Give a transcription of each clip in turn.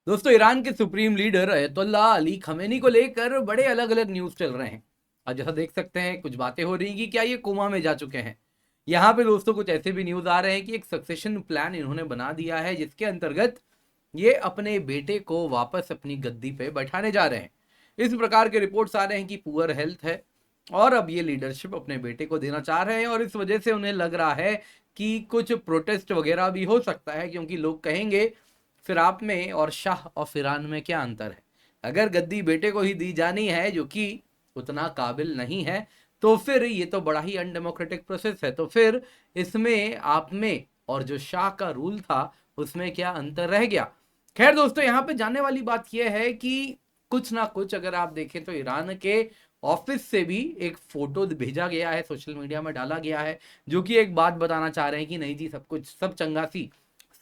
दोस्तों, ईरान के supreme leader अयतुल्ला Ali Khamenei को लेकर बड़े अलग अलग न्यूज चल रहे हैं। आज जैसा देख सकते हैं, कुछ बातें हो रही कि क्या ये कोमा में जा चुके हैं। यहाँ पे दोस्तों कुछ ऐसे भी न्यूज आ रहे हैं कि एक सक्सेशन प्लान इन्होंने बना दिया है, जिसके अंतर्गत ये अपने बेटे को वापस अपनी गद्दी पे बैठाने जा रहे हैं। इस प्रकार के रिपोर्ट्स आ रहे हैं कि पुअर हेल्थ है और अब ये लीडरशिप अपने बेटे को देना चाह रहे हैं, और इस वजह से उन्हें लग रहा है कि कुछ प्रोटेस्ट वगैरह भी हो सकता है, क्योंकि लोग कहेंगे फिर आप में और शाह और ईरान में क्या अंतर है। अगर गद्दी बेटे को ही दी जानी है जो कि उतना काबिल नहीं है, तो फिर ये तो बड़ा ही अनडेमोक्रेटिक प्रोसेस है। तो फिर इसमें आप में और जो शाह का रूल था उसमें क्या अंतर रह गया। खैर दोस्तों, यहाँ पे जानने वाली बात यह है कि कुछ ना कुछ अगर आप देखें तो ईरान के ऑफिस से भी एक फोटो भेजा गया है, सोशल मीडिया में डाला गया है, जो कि एक बात बताना चाह रहे हैं कि नहीं जी, सब कुछ सब चंगा सी,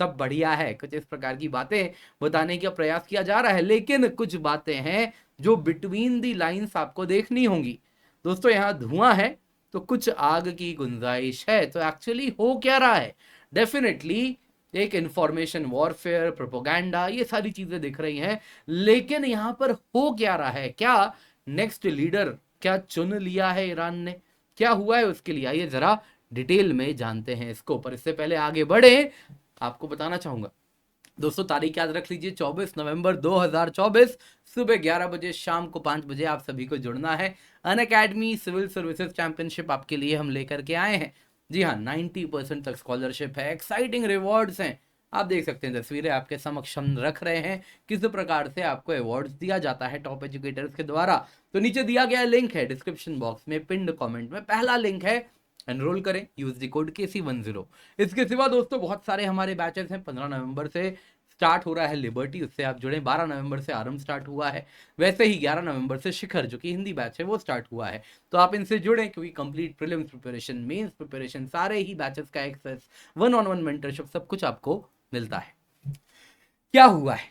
सब बढ़िया है। कुछ इस प्रकार की बातें बताने का प्रयास किया जा रहा है, लेकिन कुछ बातें हैं जो बिटवीन दी लाइंस आपको देखनी होंगी। दोस्तों, यहाँ धुआं है तो कुछ आग की गुंजाइश है। तो एक्चुअली हो क्या रहा है? डेफिनेटली एक इंफॉर्मेशन वॉरफेयर, प्रोपोगंडा, ये सारी चीजें दिख रही हैं, लेकिन यहां पर हो क्या रहा है? क्या नेक्स्ट लीडर क्या चुन लिया है ईरान ने? क्या हुआ है उसके लिए? आइए जरा डिटेल में जानते हैं इसको। पर इससे पहले आगे बढ़े, आपको बताना चाहूंगा दोस्तों, तारीख याद रख लीजिए, 24 नवंबर 2024 सुबह 11 बजे, शाम को 5 बजे आप सभी को जुड़ना है। अनअकैडमी सिविल सर्विसेज चैंपियनशिप आपके लिए हम लेकर के आए हैं। जी हाँ, 90% तक स्कॉलरशिप है, एक्साइटिंग रिवॉर्ड्स हैं। आप देख सकते हैं, तस्वीरें आपके समक्ष हम रख रहे हैं किस प्रकार से आपको अवार्ड्स दिया जाता है टॉप एजुकेटर्स के द्वारा। तो नीचे दिया गया लिंक है डिस्क्रिप्शन बॉक्स में, पिंड कमेंट में पहला लिंक है, एनरोल करें, यूज द कोड KC10। इसके सिवा दोस्तों बहुत सारे हमारे बैचेस हैं। 15 नवंबर से स्टार्ट हो रहा है लिबर्टी, उससे आप जुड़े। 12 नवंबर से आरंभ स्टार्ट हुआ है। वैसे ही 11 नवंबर से शिखर, जो कि हिंदी बैच है, वो स्टार्ट हुआ है। तो आप इनसे जुड़े, क्योंकि complete prelims preparation, mains preparation, सारे ही बैचेस का access, one on one mentorship, सब कुछ आपको मिलता है। क्या हुआ है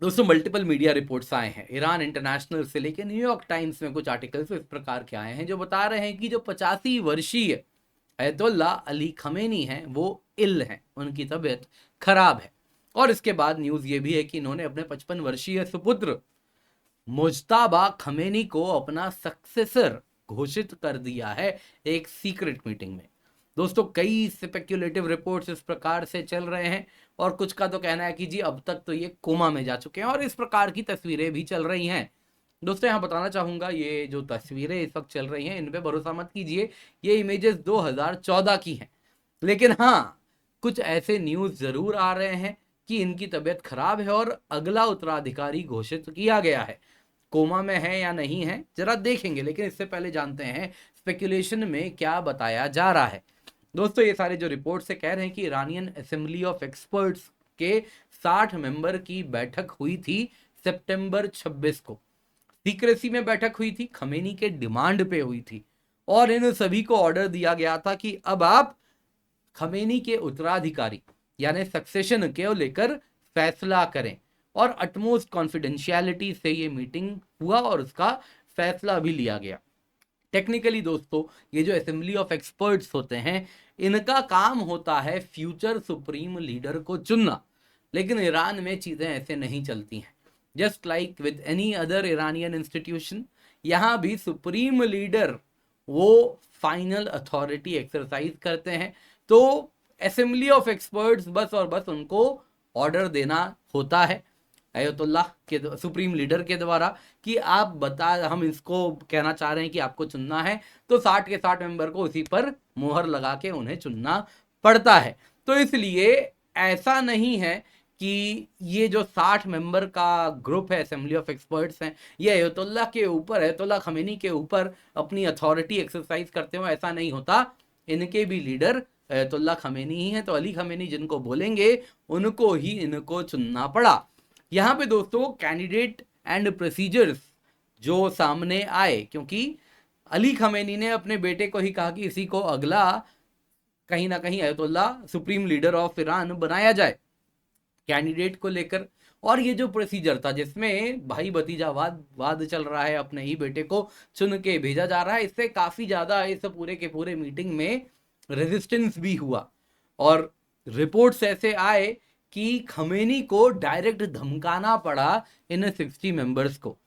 दोस्तों? मल्टीपल मीडिया रिपोर्ट्स आए हैं, ईरान इंटरनेशनल से लेकर न्यूयॉर्क टाइम्स में कुछ आर्टिकल्स इस प्रकार के आए हैं जो बता रहे हैं कि जो 85 वर्षीय अयतुल्ला अली खमेनी हैं वो इल हैं, उनकी तबीयत खराब है। और इसके बाद न्यूज ये भी है कि इन्होंने अपने 55 वर्षीय सुपुत्र मुज्तबा खमेनी को अपना सक्सेसर घोषित कर दिया है एक सीक्रेट मीटिंग में। दोस्तों, कई स्पेक्युलेटिव रिपोर्ट्स इस प्रकार से चल रहे हैं, और कुछ का तो कहना है कि जी अब तक तो ये कोमा में जा चुके हैं, और इस प्रकार की तस्वीरें भी चल रही हैं। दोस्तों, यहाँ बताना चाहूंगा, ये जो तस्वीरें इस वक्त चल रही हैं, इन पे भरोसा मत कीजिए। ये इमेजेस 2014 की हैं, लेकिन हाँ, कुछ ऐसे न्यूज जरूर आ रहे हैं कि इनकी तबीयत खराब है और अगला उत्तराधिकारी घोषित किया गया है। कोमा में है या नहीं है जरा देखेंगे, लेकिन इससे पहले जानते हैं स्पेकुलेशन में क्या बताया जा रहा है। दोस्तों, ये सारे जो रिपोर्ट से कह रहे हैं कि इरानियन असेंबली ऑफ एक्सपर्ट्स के 60 मेंबर की बैठक हुई थी सितंबर 26 को। सीक्रेसी में बैठक हुई थी, खमेनी के डिमांड पे हुई थी, और इन सभी को ऑर्डर दिया गया था कि अब आप खमेनी के उत्तराधिकारी यानी सक्सेशन के लेकर फैसला करें। और अटमोस्ट कॉन्फिडेंशियलिटी से ये मीटिंग हुआ और उसका फैसला भी लिया गया। टेक्निकली दोस्तों, ये जो असेंबली ऑफ एक्सपर्ट्स होते हैं, इनका काम होता है फ्यूचर सुप्रीम लीडर को चुनना। लेकिन ईरान में चीजें ऐसे नहीं चलती हैं। Just like with any other Iranian institution, यहाँ भी सुप्रीम लीडर वो फाइनल अथॉरिटी एक्सरसाइज करते हैं। तो असेंबली ऑफ एक्सपर्ट्स बस और बस उनको ऑर्डर देना होता है अयतुल्लाह के सुप्रीम लीडर के द्वारा कि आप बता, हम इसको कहना चाह रहे हैं कि आपको चुनना है, तो 60 के 60 मेंबर को उसी पर मोहर लगा के उन्हें चुनना पड़ता है। तो इसलिए ऐसा नहीं है कि ये जो 60 मेंबर का ग्रुप है, असेंबली ऑफ एक्सपर्ट्स हैं, ये अयतुल्लाह के ऊपर, अयतुल्लाह खमेनी के ऊपर अपनी अथॉरिटी एक्सरसाइज करते हो, ऐसा नहीं होता। इनके भी लीडर अयतुल्लाह खमेनी ही हैं, तो अली खमेनी जिनको बोलेंगे उनको ही इनको चुनना पड़ा। यहाँ पे दोस्तों कैंडिडेट एंड प्रोसीजर्स जो सामने आए, क्योंकि अली खमेनी ने अपने बेटे को ही कहा कि इसी को अगला कहीं ना कहीं Ayatollah supreme leader of Iran बनाया जाए कैंडिडेट को लेकर। और ये जो प्रोसीजर था जिसमें भाई भतीजा वाद चल रहा है, अपने ही बेटे को चुन के भेजा जा रहा है, इससे काफी ज्यादा इस पूरे के पूरे मीटिंग में रेजिस्टेंस भी हुआ। और रिपोर्ट्स ऐसे आए कि खमेनी को डायरेक्ट धमकाना पड़ा इन 60 मेंबर्स को,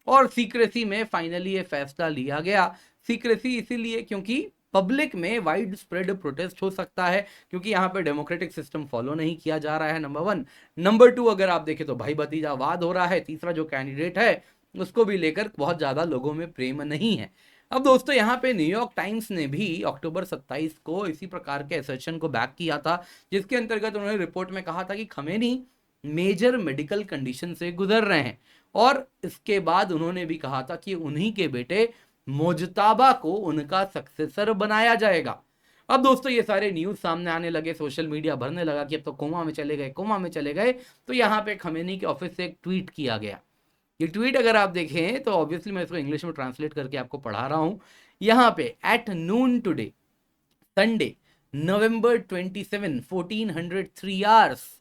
और सीक्रेसी में फाइनली ये फैसला लिया गया। सीक्रेसी इसीलिए क्योंकि पब्लिक में वाइड स्प्रेड प्रोटेस्ट हो सकता है, क्योंकि यहाँ पे डेमोक्रेटिक सिस्टम फॉलो नहीं किया जा रहा है, नंबर 1। नंबर 2, अगर आप देखें तो भाई भतीजावाद हो रहा है। तीसरा, जो कैंडिडेट है उसको भी लेकर बहुत ज़्यादा लोगों में प्रेम नहीं है। अब दोस्तों यहाँ पे न्यूयॉर्क टाइम्स ने भी अक्टूबर 27 को इसी प्रकार के असर्शन को बैक किया था, जिसके अंतर्गत उन्होंने रिपोर्ट में कहा था कि खमेनी मेजर मेडिकल कंडीशन से गुजर रहे हैं, और इसके बाद उन्होंने भी कहा था कि उन्हीं के बेटे मोजताबा को उनका सक्सेसर बनाया जाएगा। अब दोस्तों ये सारे न्यूज सामने आने लगे, सोशल मीडिया भरने लगा कि अब तो कोमा में चले गए, कोमा में चले गए। तो यहाँ पे खमेनी के ऑफिस से एक ट्वीट किया गया। ये ट्वीट अगर आप देखें तो ऑब्वियसली मैं इसको इंग्लिश में ट्रांसलेट करके आपको पढ़ा रहा हूं। यहाँ पे at noon today Sunday November 27 1403 hours,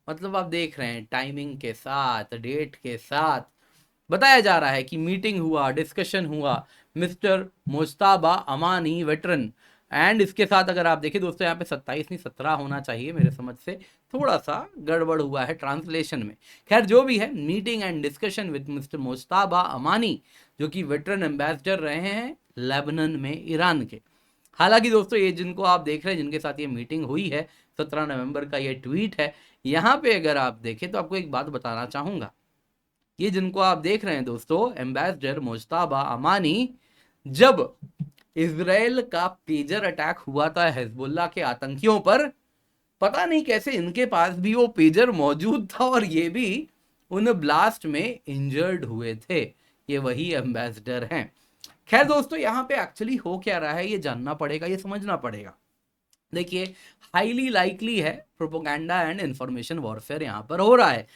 मतलब आप देख रहे हैं टाइमिंग के साथ, डेट के साथ बताया जा रहा है कि मीटिंग हुआ, डिस्कशन हुआ mister Mujtaba Amani veteran. And इसके साथ अगर आप देखिए दोस्तों, यहाँ पे 27 नहीं 17 होना चाहिए, मेरे समझ से थोड़ा सा गड़बड़ हुआ है ट्रांसलेशन में। खैर जो भी है, meeting and discussion with mister Mujtaba Amani, जो कि वेटरन एम्बेसडर रहे हैं लेबनान में ईरान के। हालांकि दोस्तों ये जिनको आप देख रहे हैं, जिनके साथ ये मीटिंग हुई है, 17 नवंबर का ये ट्वीट है। यहाँ पे अगर आप देखें तो आपको एक बात बताना चाहूंगा, ये जिनको आप देख रहे हैं दोस्तों, एम्बेसडर मुश्ताबा अमानी, जब इजराइल का पेजर अटैक हुआ था हिजबुल्लाह के आतंकियों पर, पता नहीं कैसे इनके पास भी वो पेजर मौजूद था और ये भी उन ब्लास्ट में इंजर्ड हुए थे। ये वही एम्बेसडर हैं। खैर दोस्तों यहाँ पे एक्चुअली हो क्या रहा है ये जानना पड़ेगा, ये समझना पड़ेगा। देखिए हाईली लाइकली है प्रोपोगंडा एंड इंफॉर्मेशन वॉरफेयर यहाँ पर हो रहा है।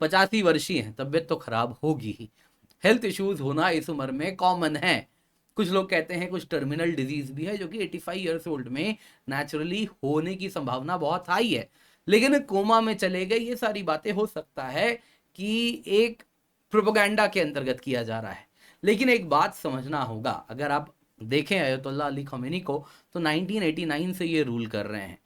85 वर्षीय हैं, तबीयत तो खराब होगी ही, हेल्थ इश्यूज होना इस उम्र में कॉमन है। कुछ लोग कहते हैं कुछ टर्मिनल डिजीज भी है, जो कि 85 ईयर्स ओल्ड में नेचुरली होने की संभावना बहुत हाई है। लेकिन कोमा में चले गए, ये सारी बातें हो सकता है कि एक प्रोपोगंडा के अंतर्गत किया जा रहा है। लेकिन एक बात समझना होगा, अगर आप देखें अयतुल्ला अली खमेनी को, तो 1989 से ये रूल कर रहे हैं,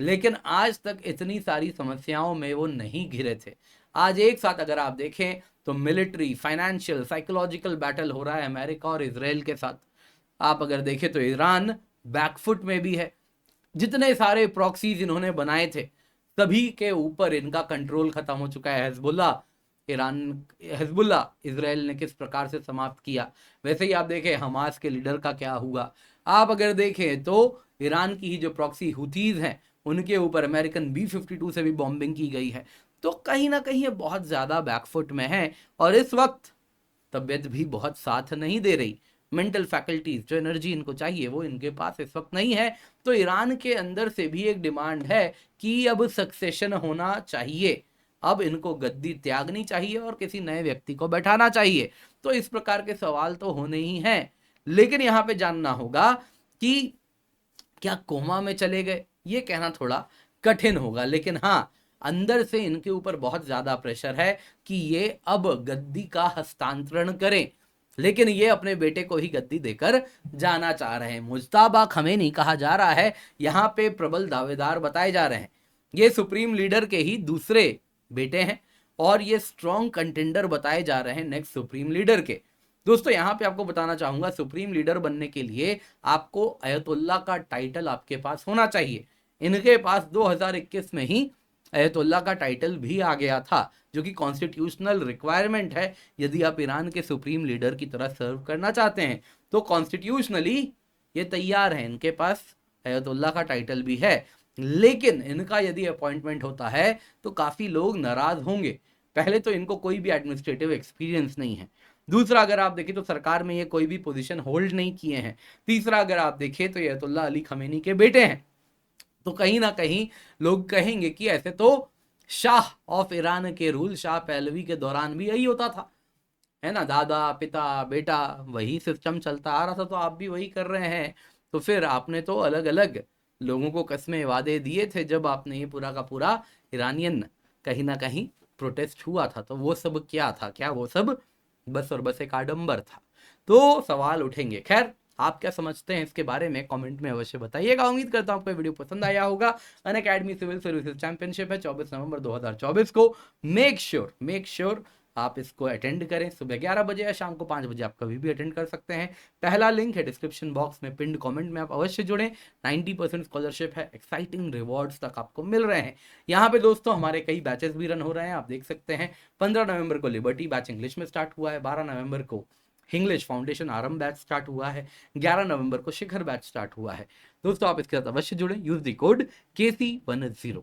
लेकिन आज तक इतनी सारी समस्याओं में वो नहीं घिरे थे। आज एक साथ अगर आप देखें तो मिलिट्री, फाइनेंशियल, साइकोलॉजिकल बैटल हो रहा है अमेरिका और इजराइल के साथ। आप अगर देखें तो ईरान बैकफुट में भी है। जितने सारे प्रॉक्सीज इन्होंने बनाए थे सभी के ऊपर इनका कंट्रोल खत्म हो चुका है। हिजबुल्ला इजराइल ने किस प्रकार से समाप्त किया। वैसे ही आप देखें हमास के लीडर का क्या हुआ। आप अगर देखें तो ईरान की ही जो प्रॉक्सी हुतीज हैं उनके ऊपर अमेरिकन B-52 से भी बॉम्बिंग की गई है। तो कहीं ना कहीं ये बहुत ज़्यादा बैकफुट में है, और इस वक्त तबीयत भी बहुत साथ नहीं दे रही। मेंटल फैकल्टीज, जो एनर्जी इनको चाहिए वो इनके पास इस वक्त नहीं है। तो ईरान के अंदर से भी एक डिमांड है कि अब सक्सेशन होना चाहिए, अब इनको गद्दी त्यागनी चाहिए और किसी नए व्यक्ति को बैठाना चाहिए। तो इस प्रकार के सवाल तो होने ही हैं। लेकिन यहाँ पे जानना होगा कि क्या कोमा में चले गए, ये कहना थोड़ा कठिन होगा। लेकिन हाँ, अंदर से इनके ऊपर बहुत ज्यादा प्रेशर है कि ये अब गद्दी का हस्तांतरण करें, लेकिन ये अपने बेटे को ही गद्दी देकर जाना चाह रहे हैं। मुज्तबा खमेनी कहा जा रहा है, यहाँ पे प्रबल दावेदार बताए जा रहे हैं। ये सुप्रीम लीडर के ही दूसरे बेटे हैं और ये स्ट्रॉन्ग कंटेंडर बताए जा रहे हैं नेक्स्ट सुप्रीम लीडर के। दोस्तों यहाँ पे आपको बताना चाहूंगा, सुप्रीम लीडर बनने के लिए आपको अयतुल्ला का टाइटल आपके पास होना चाहिए। इनके पास 2021 में ही अयतुल्ला का टाइटल भी आ गया था, जो कि कॉन्स्टिट्यूशनल रिक्वायरमेंट है। यदि आप ईरान के सुप्रीम लीडर की तरह सर्व करना चाहते हैं तो कॉन्स्टिट्यूशनली ये तैयार है, इनके पास अयतुल्ला का टाइटल भी है। लेकिन इनका यदि अपॉइंटमेंट होता है तो काफी लोग नाराज होंगे। पहले तो इनको कोई भी एडमिनिस्ट्रेटिव एक्सपीरियंस नहीं है। दूसरा, अगर आप देखें तो सरकार में ये कोई भी पोजीशन होल्ड नहीं किए हैं। तीसरा, अगर आप देखें तो ये अयतुल्ला अली खमेनी के बेटे हैं। तो कहीं ना कहीं लोग कहेंगे कि ऐसे तो शाह ऑफ ईरान के रूल, शाह पहलवी के दौरान भी यही होता था, है ना, दादा पिता बेटा वही सिस्टम चलता आ रहा था, तो आप भी वही कर रहे हैं। तो फिर आपने तो अलग अलग लोगों को कस्में वादे दिए थे जब आपने ये पूरा का पूरा ईरानियन कहीं ना कहीं प्रोटेस्ट हुआ था। तो वो सब क्या था, क्या वो सब बस और बस एक आडंबर था। तो सवाल उठेंगे। खैर आप क्या समझते हैं इसके बारे में कमेंट में अवश्य बताइएगा। उम्मीद करता हूं आपको वीडियो पसंद आया होगा। अनअकैडमी सिविल सर्विसेज चैंपियनशिप है 24 नवंबर 2024 को। मेक श्योर आप इसको अटेंड करें। सुबह 11 बजे या शाम को 5 बजे आप कभी भी अटेंड कर सकते हैं। पहला लिंक है डिस्क्रिप्शन बॉक्स में, पिंड कमेंट में, आप अवश्य जुड़ें। 90% स्कॉलरशिप है, एक्साइटिंग रिवॉर्ड्स तक आपको मिल रहे हैं। यहाँ पे दोस्तों हमारे कई बैचेस भी रन हो रहे हैं, आप देख सकते हैं। 15 नवंबर को लिबर्टी बैच इंग्लिश में स्टार्ट हुआ है, 12 नवंबर को इंग्लिश फाउंडेशन आरंभ बैच स्टार्ट हुआ है, 11 नवंबर को शिखर बैच स्टार्ट हुआ है। दोस्तों आप इसके साथ अवश्य जुड़ें। Use the code KC10।